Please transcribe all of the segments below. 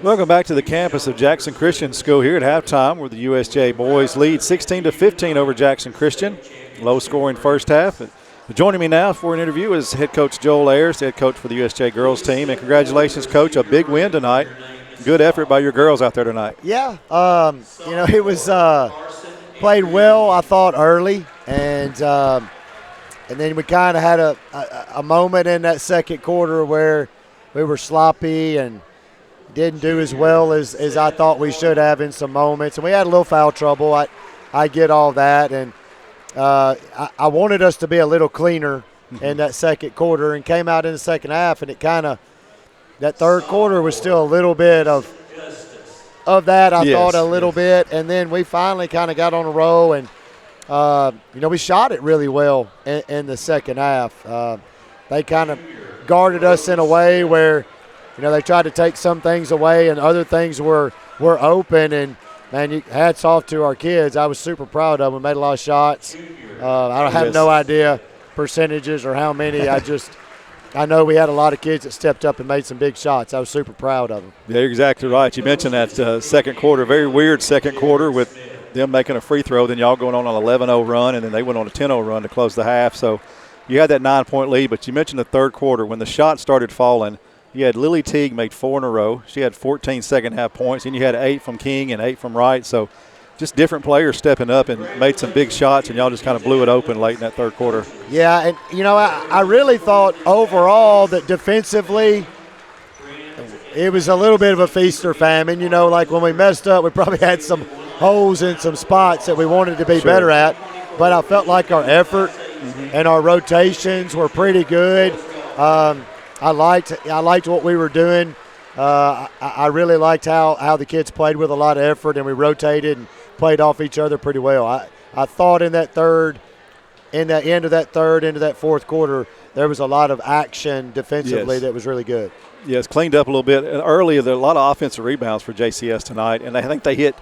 Welcome back to the campus of Jackson Christian School here at halftime, where the USJ boys lead 16-15 over Jackson Christian. Low-scoring first half. Joining me now for an interview is head coach Joel Ayers, head coach for the USJ girls team. And congratulations, Coach, a big win tonight. Good effort by your girls out there tonight. Yeah, it was played well, I thought, early, and then we kind of had a moment in that second quarter where we were sloppy and didn't do as well as I thought we should have in some moments, and we had a little foul trouble. I get all that, and I wanted us to be a little cleaner in that second quarter, and came out in the second half, and it kind of that third quarter was still a little bit of that. I thought a little bit, and then we finally kind of got on a roll, and we shot it really well in the second half. They kind of guarded us in a way where they tried to take some things away, and other things were open, and man, hats off to our kids. I was super proud of them. We made a lot of shots. I have no idea percentages or how many. I know we had a lot of kids that stepped up and made some big shots. I was super proud of them. Yeah, you're exactly right. You mentioned that second quarter, very weird second quarter with them making a free throw, then y'all going on an 11-0 run, and then they went on a 10-0 run to close the half. So you had that 9-point lead, but you mentioned the third quarter. When the shots started falling, you had Lily Teague make 4 in a row. She had 14 second-half points, and you had 8 from King and 8 from Wright. So just different players stepping up and made some big shots, and y'all just kind of blew it open late in that third quarter. Yeah, and, I really thought overall that defensively it was a little bit of a feast or famine. Like when we messed up, we probably had some holes in some spots that we wanted to be better at. But I felt like our effort and our rotations were pretty good. I liked what we were doing. I really liked how the kids played with a lot of effort, and we rotated and played off each other pretty well. I thought in that end of that third, into that fourth quarter, there was a lot of action defensively that was really good. Yes, cleaned up a little bit. Earlier, there were a lot of offensive rebounds for JCS tonight, and I think they hit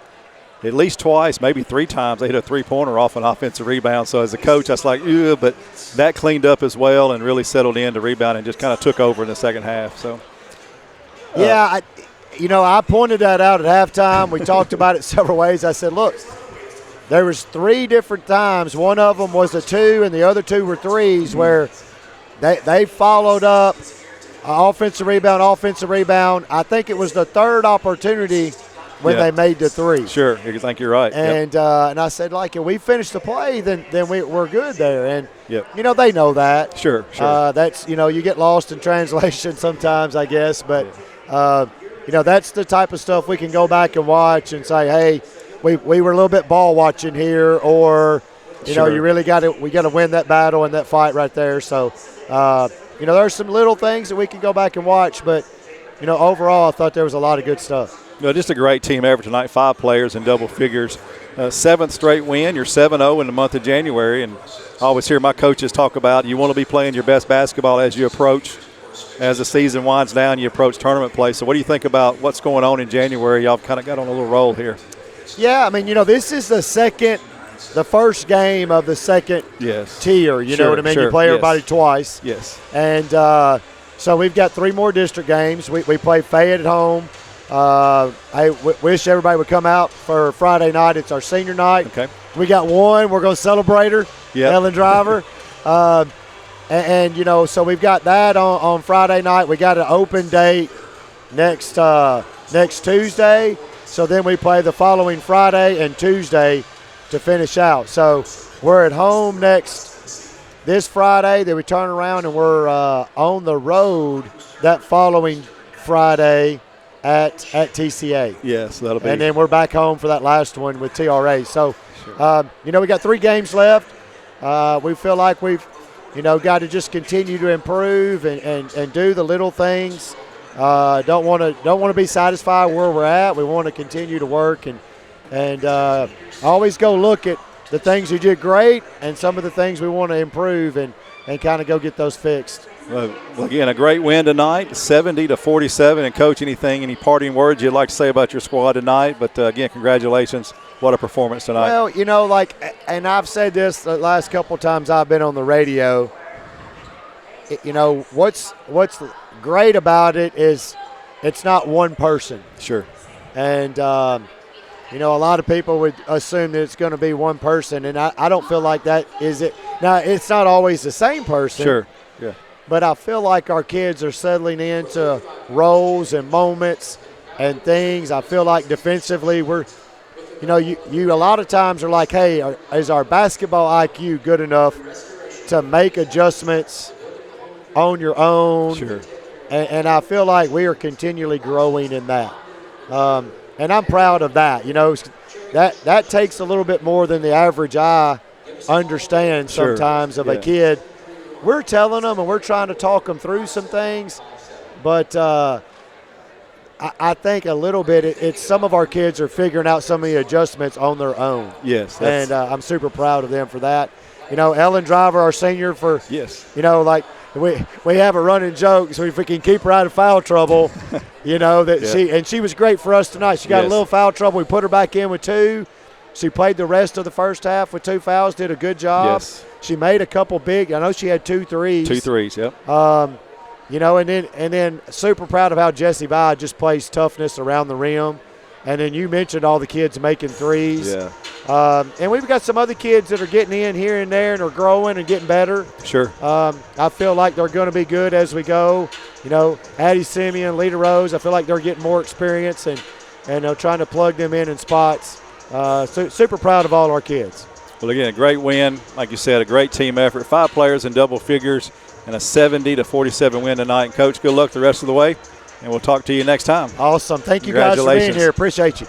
at least twice, maybe 3 times. They hit a three-pointer off an offensive rebound. So as a coach, I was like, ew, but that cleaned up as well and really settled in to rebound and just kind of took over in the second half. So, I pointed that out at halftime. We talked about it several ways. I said, look, there was 3 different times. One of them was a 2, and the other 2 were 3s where they followed up offensive rebound. I think it was the third opportunity when they made the 3. Sure, I think you're right. And and I said, if we finish the play, then we're good there. And, they know that. Sure. That's, you get lost in translation sometimes, I guess. But, that's the type of stuff we can go back and watch and say, hey, we were a little bit ball watching here, or, you really we got to win that battle and that fight right there. So, there's some little things that we can go back and watch. But, overall, I thought there was a lot of good stuff. Just a great team effort tonight. 5 players in double figures. 7th straight win. You're 7-0 in the month of January. And I always hear my coaches talk about you want to be playing your best basketball as the season winds down, you approach tournament play. So what do you think about what's going on in January? Y'all kind of got on a little roll here. Yeah, this is the first game of the second tier. You know what I mean? You play everybody twice. Yes. And so we've got 3 more district games. We play Fayette at home. I wish everybody would come out for Friday night. It's our senior night. Okay. We got one. We're going to celebrate her, Ellen Driver. So we've got that on Friday night. We got an open date next Tuesday. So then we play the following Friday and Tuesday to finish out. So we're at home this Friday. Then we turn around and we're on the road that following Friday at TCA. Yes, that'll be. And then we're back home for that last one with TRA. So, we got 3 games left. We feel like we've, got to just continue to improve and do the little things. Don't want to be satisfied where we're at. We want to continue to work and always go look at the things we did great and some of the things we want to improve and kind of go get those fixed. Well, again, a great win tonight, 70-47. And, Coach, any parting words you'd like to say about your squad tonight? But, again, congratulations. What a performance tonight. Well, and I've said this the last couple of times I've been on the radio, what's great about it is it's not one person. Sure. And, you know, a lot of people would assume that it's going to be one person, and I don't feel like that is it. Now, it's not always the same person. Sure, yeah. But I feel like our kids are settling into roles and moments and things. I feel like defensively we're, you know, you a lot of times are like, hey, is our basketball IQ good enough to make adjustments on your own? Sure. And I feel like we are continually growing in that. And I'm proud of that. You know, that takes a little bit more than the average eye understands sometimes of a kid. We're telling them and we're trying to talk them through some things, but I think a little bit it's some of our kids are figuring out some of the adjustments on their own. Yes. And I'm super proud of them for that. You know, Ellen Driver, our senior, for, yes, you know, like we have a running joke, so if we can keep her out of foul trouble, you know, that she was great for us tonight. She got a little foul trouble. We put her back in with 2. She played the rest of the first half with 2 fouls, did a good job. Yes. She made a couple big. I know she had 2 threes. 2 threes, yep. You know, and then super proud of how Jessie Vi just plays toughness around the rim. And then you mentioned all the kids making threes. Yeah. And we've got some other kids that are getting in here and there and are growing and getting better. Sure. I feel like they're going to be good as we go. You know, Addie Simeon, Lita Rose, I feel like they're getting more experience and trying to plug them in spots. Super proud of all our kids. Well, again, a great win. Like you said, a great team effort. 5 players in double figures and a 70-47 win tonight. And, Coach, good luck the rest of the way, and we'll talk to you next time. Awesome. Thank you guys for being here. Appreciate you.